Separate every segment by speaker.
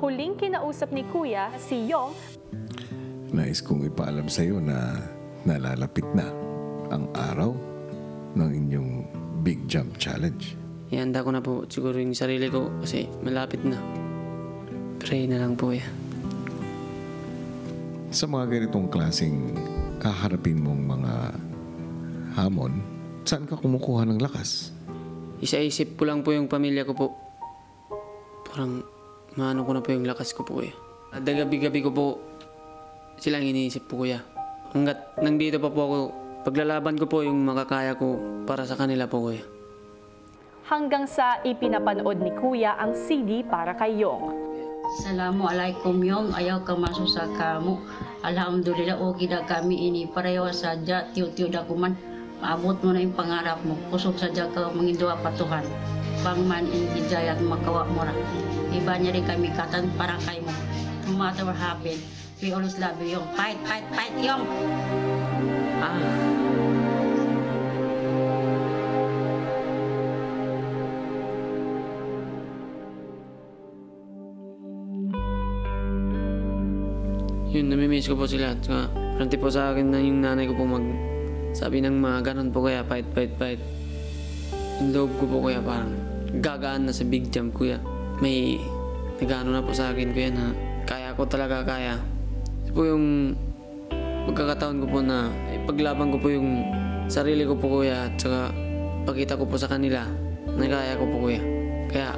Speaker 1: huling kinausap ni Kuya si Yong.
Speaker 2: Nais kong ipaalam sa iyo na nalalapit na ang araw ng inyong Big Jump Challenge.
Speaker 3: Ihanda ko na po siguro yung sarili ko kasi malapit na. Pray na lang po yan.
Speaker 2: Sa mga ganitong klaseng haharapin mong mga hamon, saan ka kumukuha ng lakas?
Speaker 3: Isa-isip ko lang po yung pamilya ko po. Parang maano ko na po yung lakas ko po eh. At gabi-gabi ko po silang iniisip po kuya. Hanggat nandito pa po ako, paglalaban ko po yung makakaya ko para sa kanila po kuya.
Speaker 1: Hanggang sa ipinapanood ni Kuya ang CD para kay Yong.
Speaker 4: Assalamualaikum Yong, ayaw ka masuk sa kamu. Alhamdulillah okay dah kami ini pareho saja tiu-tiu dah kuman. Maabot mo na yung pangarap mo. Kusog saja ka mengindua patuhan. Bangman in hidayat makawa mo ra. Iba niya rin kami katan para kay mo. No matter what happen, we always love you Yong. Fight, fight, fight Yong!
Speaker 3: Yun, namimiss ko po sila. At parang po sa akin na yung nanay ko po sabi ng mga ganun po kaya, fight, fight, fight. Yung loob ko po kaya parang gagaan na sa big jump kuya. May nagano na po sa akin kuya na kaya ko talaga kaya. Ito po yung pagkakataon ko po na paglaban ko po yung sarili ko po kuya at saka pakita ko po sa kanila na kaya ko po kuya. Kaya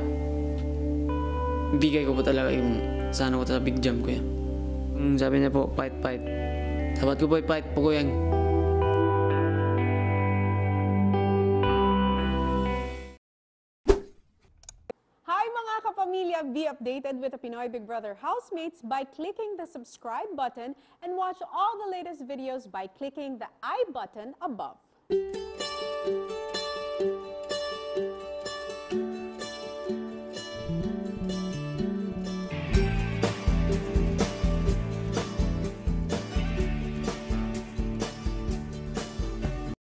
Speaker 3: bigay ko po talaga yung sana ko sa big jump kuya. Sabi niya po, fight, fight. Dapat ko po i-fight po kuya.
Speaker 5: Hi mga kapamilya! Be updated with the Pinoy Big Brother housemates by clicking the subscribe button and watch all the latest videos by clicking the I button above.